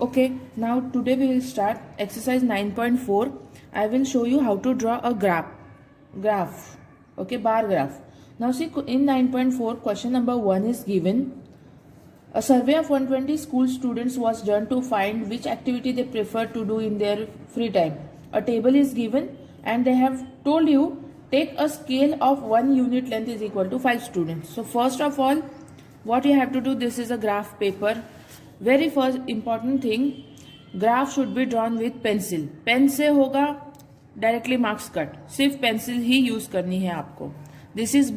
Okay, now today we will start exercise 9.4. I will show you how to draw a graph. Okay, bar graph. Now see, in 9.4 question number 1 is given. A survey of 120 school students was done to find which activity they prefer to do in their free time. A table is given and they have told you take a scale of 1 unit length is equal to 5 students. So first of all, what you have to do, this is a graph paper. Very first important thing, graph should be drawn with pencil. Pen से होगा directly marks cut, सिर्फ pencil ही use करनी है आपको. This is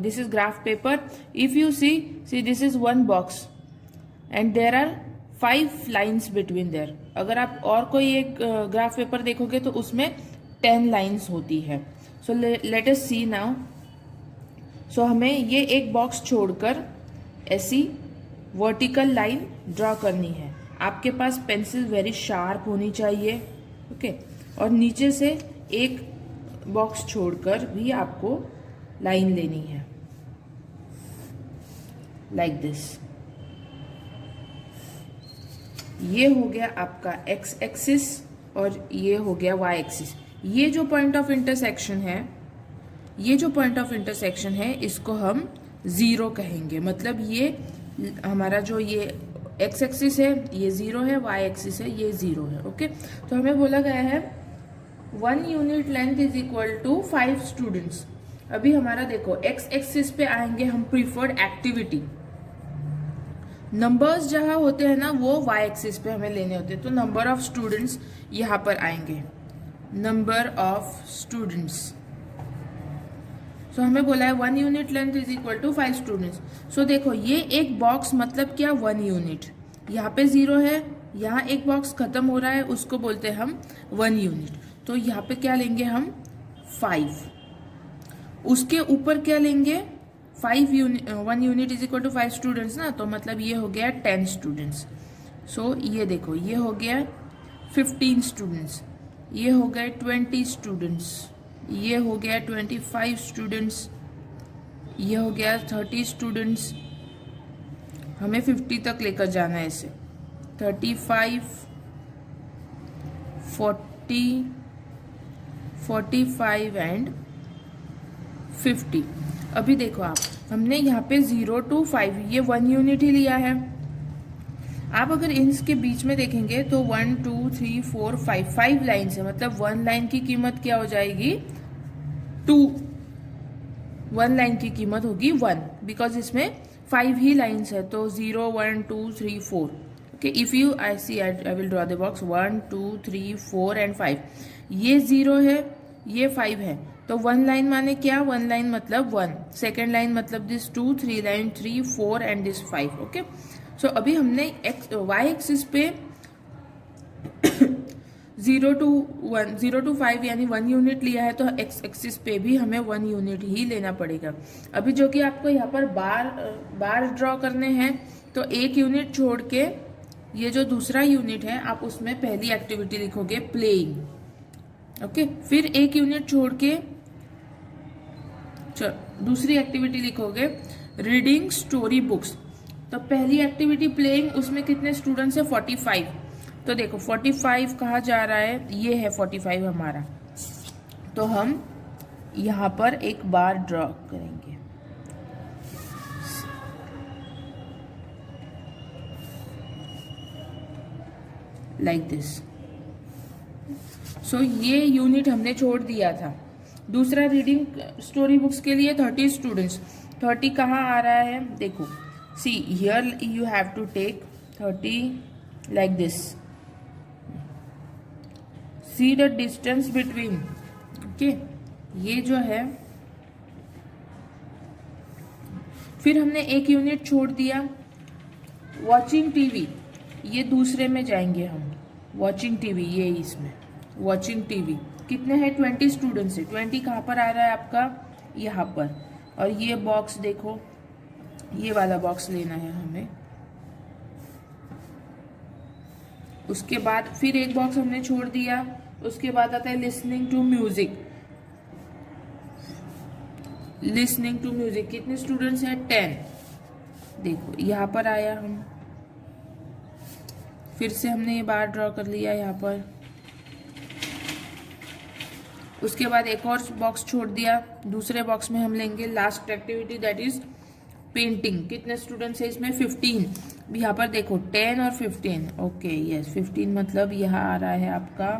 this is graph paper. If you see this is one box and there are 5 lines between there. अगर आप और कोई एक ग्राफ पेपर देखोगे तो उसमें 10 लाइन्स होती है. सो लेट अस सी नाउ. सो हमें ये एक बॉक्स छोड़कर ऐसी वर्टिकल लाइन ड्रॉ करनी है. आपके पास पेंसिल वेरी शार्प होनी चाहिए. ओके, और नीचे से एक बॉक्स छोड़कर भी आपको लाइन लेनी है लाइक दिस. ये हो गया आपका एक्स एक्सिस और ये हो गया वाई एक्सिस. ये जो पॉइंट ऑफ इंटरसेक्शन है इसको हम 0 कहेंगे. मतलब ये हमारा जो ये एक्स एक्सिस है ये 0 है, वाई एक्सिस है ये 0 है. ओके, तो हमें बोला गया है 1 unit length is equal to 5 students. अभी हमारा देखो एक्स एक्सिस पे आएंगे हम प्रीफर्ड एक्टिविटी. नंबर्स जहां होते हैं ना वो वाई एक्सिस पे हमें लेने होते हैं. तो नंबर ऑफ स्टूडेंट्स यहां पर आएंगे. Number of students. सो हमें बोला है 1 unit length is equal to 5 students. सो देखो ये एक बॉक्स मतलब क्या 1 यूनिट. यहाँ पे 0 है, यहाँ एक बॉक्स खत्म हो रहा है, उसको बोलते हैं हम 1 यूनिट. तो यहाँ पे क्या लेंगे हम 5. उसके ऊपर क्या लेंगे 1 unit is equal to 5 students ना, तो मतलब ये हो गया 10 स्टूडेंट्स. सो ये देखो ये हो गया 15 स्टूडेंट्स, ये हो गए 20 स्टूडेंट्स, ये हो गया 25 स्टूडेंट्स, ये हो गया 30 स्टूडेंट्स. हमें 50 तक लेकर जाना है इसे. 35, 40, 45 एंड 50. अभी देखो आप, हमने यहाँ पे 0 to 5 ये 1 यूनिट ही लिया है. आप अगर इनके बीच में देखेंगे तो 1 2 3 4 5 लाइन्स है. मतलब 1 लाइन की कीमत क्या हो जाएगी 2. 1 लाइन की कीमत होगी 1, बिकॉज इसमें 5 ही लाइन्स है. तो 0 1 2 3 4. Okay, if you I will draw the box 1 2 3 4 and 5. ये 0 है, ये 5 है. तो 1 लाइन माने क्या, 1 लाइन मतलब 1, सेकेंड लाइन मतलब this 2, 3 line 3 4 and this 5. Okay, सो अभी हमने वाई एक्सिस पे 0 to 5 यानी 1 यूनिट लिया है, तो एक्स एक्सिस पे भी हमें 1 यूनिट ही लेना पड़ेगा. अभी जो कि आपको यहाँ पर बार ड्रॉ करने हैं, तो 1 यूनिट छोड़ के ये जो दूसरा यूनिट है आप उसमें पहली एक्टिविटी लिखोगे प्लेइंग. ओके, फिर 1 यूनिट छोड़ के दूसरी एक्टिविटी लिखोगे रीडिंग स्टोरी बुक्स. तो पहली एक्टिविटी प्लेइंग, उसमें कितने स्टूडेंट्स है 45. तो देखो 45 कहाँ जा रहा है, ये है 45 हमारा. तो हम यहाँ पर एक बार ड्रॉ करेंगे. Like this. सो ये यूनिट हमने छोड़ दिया था. दूसरा रीडिंग स्टोरी बुक्स के लिए 30 स्टूडेंट्स. 30 कहाँ आ रहा है, देखो see here you have to take 30 like this. See the distance between. Okay, ये जो है, फिर हमने 1 यूनिट छोड़ दिया. वॉचिंग टीवी, ये दूसरे में जाएंगे हम. वॉचिंग टीवी, ये इसमें वॉचिंग टीवी कितने हैं 20 स्टूडेंट्स है. 20 कहाँ पर आ रहा है आपका, यहाँ पर. और ये बॉक्स देखो, ये वाला बॉक्स लेना है हमें. उसके बाद फिर एक बॉक्स हमने छोड़ दिया. उसके बाद आता है listening to music. Listening to music कितने स्टूडेंट्स हैं 10. देखो यहाँ पर आया हम फिर से हमने ये बार ड्रॉ कर लिया यहाँ पर। उसके बाद एक और बॉक्स छोड़ दिया, दूसरे बॉक्स में हम लेंगे last activity that is painting. कितने स्टूडेंट्स है इसमें? 15। यहाँ पर देखो 10 और 15। ओके यस 15 मतलब यहाँ आ रहा है आपका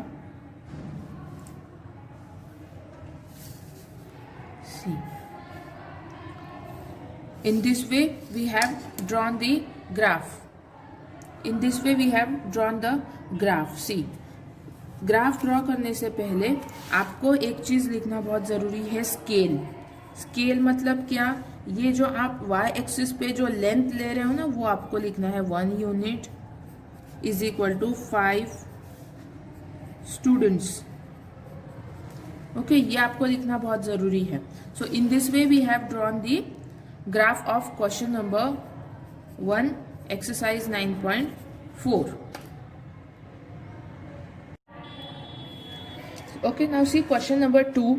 सी। In this way we have drawn the graph. In this way we have drawn the graph. See, graph draw करने से पहले आपको एक चीज लिखना बहुत जरूरी है, स्केल। स्केल मतलब क्या? ये जो आप y एक्सिस पे जो लेंथ ले रहे हो ना, वो आपको लिखना है 1 unit is equal to 5 students. Okay, ये आपको लिखना बहुत जरूरी है। सो in this way we have drawn the graph of question number 1 exercise 9.4. Okay, now see question number 2.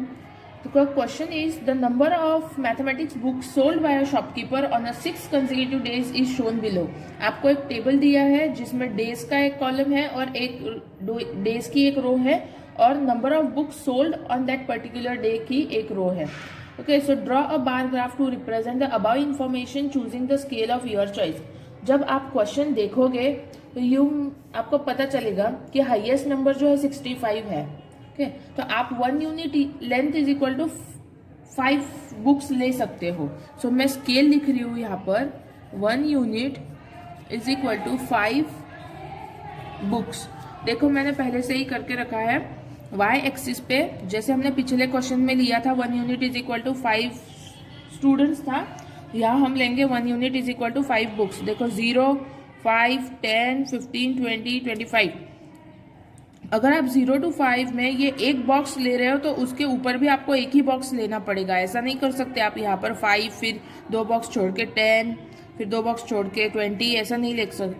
The question is the number of mathematics books sold by a shopkeeper on a 6 consecutive days is shown below. आपको एक table दिया है जिसमें days का एक column है और एक डेज की एक रो है और number of books sold on that particular day की एक रो है। Okay, so draw a bar graph to represent the above information choosing the scale of your choice. जब आप क्वेश्चन देखोगे तो आपको पता चलेगा कि हाईएस्ट नंबर जो है 65 है। ओके, तो आप 1 unit length is equal to 5 books ले सकते हो। सो मैं स्केल लिख रही हूँ यहाँ पर 1 unit is equal to 5 books. देखो मैंने पहले से ही करके रखा है y एक्सिस पे, जैसे हमने पिछले क्वेश्चन में लिया था 1 unit is equal to 5 students था, यहाँ हम लेंगे 1 unit is equal to 5 books. देखो 0, 5, 10, 15, 20, 25। अगर आप 0 to 5 में ये एक बॉक्स ले रहे हो तो उसके ऊपर भी आपको एक ही बॉक्स लेना पड़ेगा। ऐसा नहीं कर सकते आप यहाँ पर 5 फिर 2 बॉक्स छोड़ के 10 फिर 2 बॉक्स छोड़ के 20, ऐसा नहीं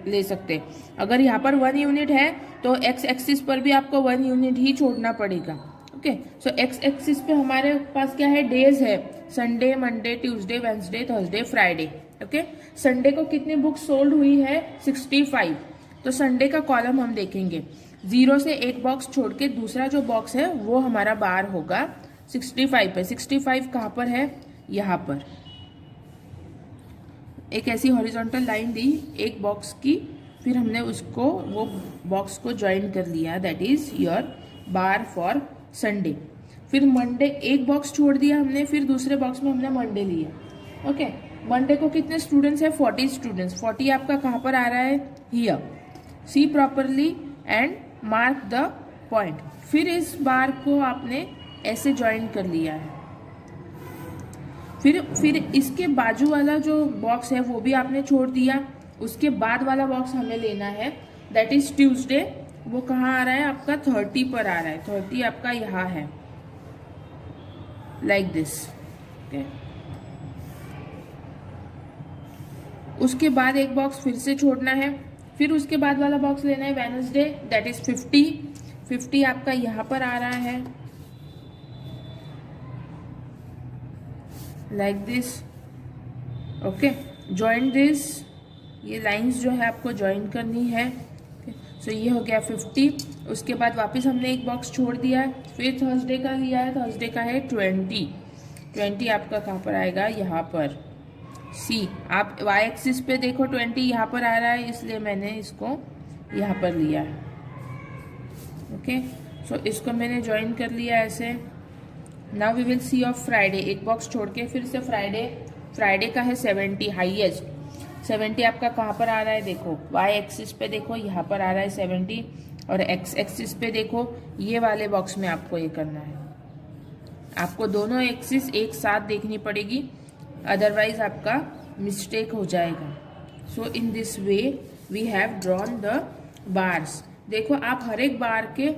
ले सकते। अगर यहाँ पर 1 यूनिट है तो एक्स एक्सिस पर भी आपको 1 यूनिट ही छोड़ना पड़ेगा। ओके, सो एक्स एक्सिस पे हमारे पास क्या है? डेज है, Sunday, Monday, Tuesday, Wednesday, Thursday, Friday. Okay, Sunday को कितनी बुक सोल्ड हुई है? 65। तो संडे का कॉलम हम देखेंगे, 0 से एक बॉक्स छोड़ के दूसरा जो बॉक्स है वो हमारा बार होगा 65 पे। 65 कहाँ पर है? यहाँ पर एक ऐसी हॉरिजॉन्टल लाइन दी एक बॉक्स की, फिर हमने उसको वो बॉक्स को ज्वाइन कर लिया, that is your bar for Sunday. फिर मंडे एक बॉक्स छोड़ दिया हमने, फिर दूसरे बॉक्स में हमने मंडे लिया। ओके, मंडे को कितने स्टूडेंट्स है? 40 स्टूडेंट्स। 40 आपका कहाँ पर आ रहा है? Here. See properly and mark the point. फिर इस बार को आपने ऐसे ज्वाइन कर लिया है। फिर इसके बाजू वाला जो बॉक्स है वो भी आपने छोड़ दिया। उसके बाद वाला बॉक्स हमें लेना है, दैट इज ट्यूसडे। वो कहाँ आ रहा है? आपका 30 पर आ रहा है। 30 आपका यहाँ है, लाइक दिस। ओके, उसके बाद एक बॉक्स फिर से छोड़ना है, फिर उसके बाद वाला बॉक्स लेना है वेडनेसडे, दैट इज 50। 50 आपका यहाँ पर आ रहा है, like this. Okay, join this, ये लाइंस जो है आपको ज्वाइन करनी है। सो ये हो गया 50। उसके बाद वापस हमने एक बॉक्स छोड़ दिया है, फिर थर्सडे का लिया है, थर्सडे का है 20। 20 आपका कहाँ पर आएगा? यहाँ पर। सी, आप y एक्सिस पे देखो 20 यहाँ पर आ रहा है, इसलिए मैंने इसको यहाँ पर लिया है। ओके, सो इसको मैंने ज्वाइन कर लिया ऐसे। Now we will see of Friday. एक बॉक्स छोड़ के फिर से फ्राइडे का है 70 हाईएस्ट। 70 आपका कहाँ पर आ रहा है? देखो y एक्सिस पे देखो, यहाँ पर आ रहा है 70, और x एक्सिस पे देखो ये वाले बॉक्स में आपको ये करना है। आपको दोनों एक्सिस एक साथ देखनी पड़ेगी, अदरवाइज आपका मिस्टेक हो जाएगा। सो in this way we have drawn the bars. देखो आप हर एक बार के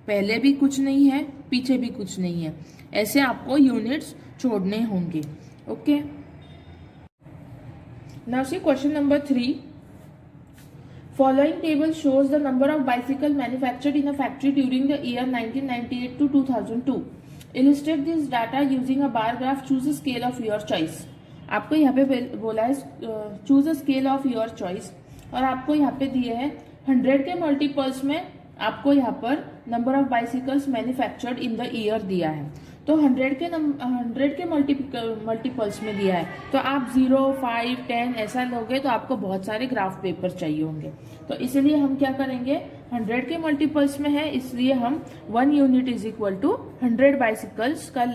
पहले भी कुछ नहीं है, पीछे भी कुछ नहीं है, ऐसे आपको यूनिट्स छोड़ने होंगे। Okay, now C question number 3। Following table shows the number of bicycles manufactured in a factory during the year 1998 to 2002. Illustrate this data using a bar graph. Choose a scale of your choice. आपको यहाँ पे बोला है choose a scale of your choice, और आपको यहाँ पे दिए हैं 100 के मल्टीपल्स में आपको यहाँ पर number of bicycles manufactured in the year दिया है, तो 100 के मल्टीपल्स में दिया है, तो आप 0, 5, 10 ऐसा लोगे तो आपको बहुत सारे ग्राफ पेपर चाहिए होंगे। तो इसलिए हम क्या करेंगे, 100 के मल्टीपल्स में है इसलिए हम 1 unit is equal to 100 bicycles का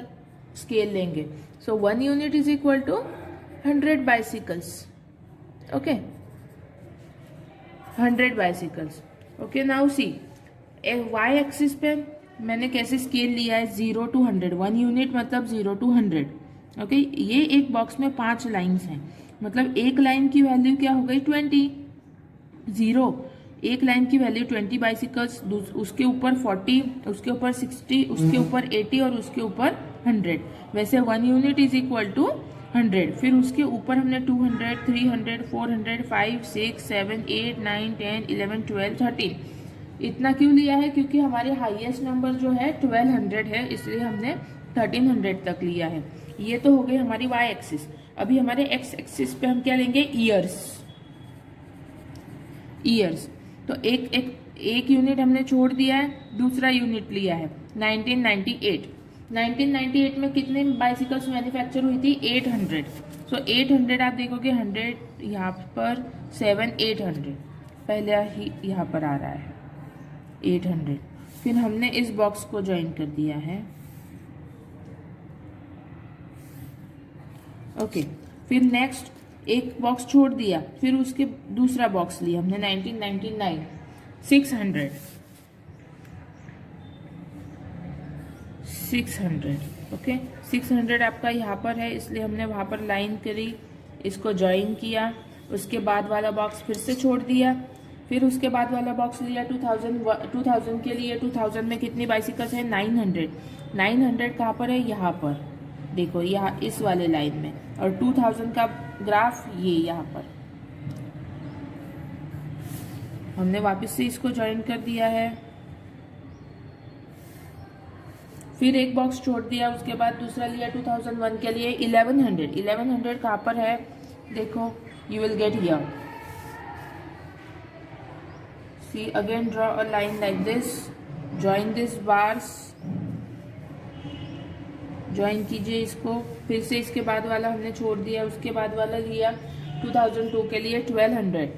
स्केल लेंगे। So 1 unit is equal to 100 bicycles. Okay, 100 bicycles. Okay, now see Y axis पे मैंने कैसे स्केल लिया है, 0 to 100, 1 यूनिट मतलब 0 to 100। ओके, ये एक बॉक्स में 5 लाइन्स हैं, मतलब एक लाइन की वैल्यू क्या हो गई 20, 0 एक लाइन की वैल्यू 20 बाइसिकल्स, उसके ऊपर 40, उसके ऊपर 60, उसके ऊपर 80 और उसके ऊपर 100। वैसे 1 यूनिट इज इक्वल टू 100, फिर उसके ऊपर हमने 200, 300, 400, 5, 6, 7, 8, 9, 10, 11, 12, 13 इतना क्यों लिया है, क्योंकि हमारे हाईएस्ट नंबर जो है 1200 है, इसलिए हमने 1300 तक लिया है। ये तो हो गई हमारी वाई एक्सिस। अभी हमारे एक्स एक्सिस पे हम क्या लेंगे, ईयर्स। तो एक यूनिट हमने छोड़ दिया है, दूसरा यूनिट लिया है 1998। 1998 में कितने बाइसिकल्स मैन्युफैक्चर हुई थी, 800। सो 800 आप देखोगे 100 यहाँ पर 7, 800 पहले ही यहाँ पर आ रहा है 800। फिर हमने इस बॉक्स को ज्वाइन कर दिया है। ओके, फिर नेक्स्ट एक बॉक्स छोड़ दिया, फिर उसके दूसरा बॉक्स लिया हमने 1999, 600। ओके, 600 आपका यहाँ पर है इसलिए हमने वहाँ पर लाइन करी, इसको ज्वाइन किया, उसके बाद वाला बॉक्स फिर से छोड़ दिया, फिर उसके बाद वाला बॉक्स लिया 2000 के लिए। 2000 में कितनी बाइसिकल्स है, 900। 900 कहाँ पर है, यहाँ पर देखो, यहाँ इस वाले लाइन में, और 2000 का ग्राफ ये यहाँ पर हमने वापस से इसको ज्वाइन कर दिया है। फिर एक बॉक्स छोड़ दिया, उसके बाद दूसरा लिया 2001 के लिए 1100। 1100 कहाँ पर है, देखो, you will get here. See, again draw a line like this, join this bars, join कीजिए इसको, फिर से इसके बाद वाला हमने छोड़ दिया, उसके बाद वाला लिया 2002 के लिए 1200।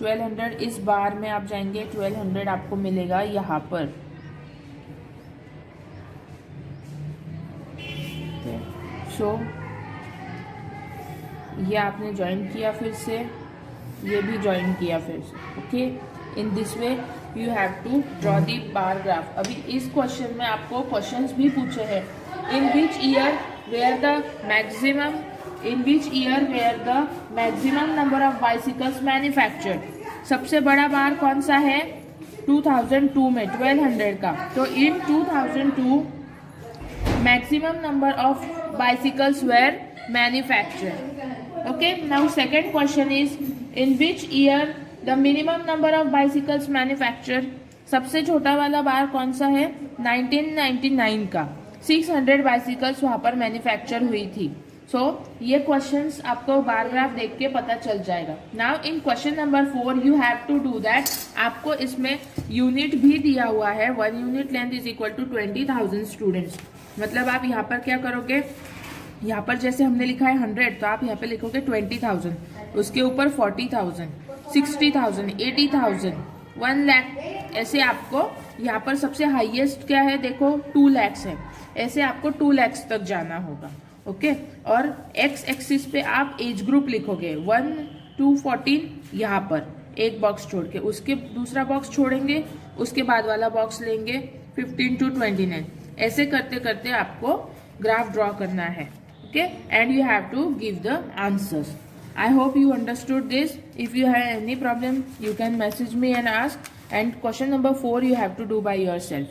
1200 इस बार में आप जाएंगे, 1200 आपको मिलेगा यहाँ पर। सो ये आपने ज्वाइन किया, फिर से ये भी ज्वाइन किया फिर से। Okay, in this way you have to draw the bar graph. अभी इस क्वेश्चन में आपको क्वेश्चंस भी पूछे हैं, इन which year where the maximum number of bicycles manufactured. सबसे बड़ा बार कौन सा है, 2002 में 1200 का, तो in 2002 maximum number of bicycles were manufactured. Okay, now second question is in which year the minimum number of bicycles manufacture. सबसे छोटा वाला बार कौन सा है, 1999 का, 600 बाइसिकल्स वहां पर मैन्युफैक्चर हुई थी। सो ये क्वेश्चंस आपको बार ग्राफ देख के पता चल जाएगा। Now in question number 4 you have to do that. आपको इसमें यूनिट भी दिया हुआ है, 1 unit length is equal to 20,000 students. मतलब आप यहाँ पर क्या करोगे, यहाँ पर जैसे हमने लिखा है 100, तो आप यहाँ पे लिखोगे 20,000, उसके ऊपर 40,000, 60,000, 80,000, 1 लाख, ऐसे आपको यहाँ पर सबसे हाईएस्ट क्या है, देखो 2 लाख है, ऐसे आपको 2 लाख तक जाना होगा। ओके, और एक्स एक्सिस पे आप एज ग्रुप लिखोगे 1 to 14 यहाँ पर एक बॉक्स छोड़ के, उसके दूसरा बॉक्स छोड़ेंगे, उसके बाद वाला बॉक्स लेंगे 15 to 29। ऐसे करते करते आपको ग्राफ ड्रॉ करना है। Okay, and you have to give the answers. I hope you understood this. If you have any problem, you can message me and ask. And question number 4 you have to do by yourself.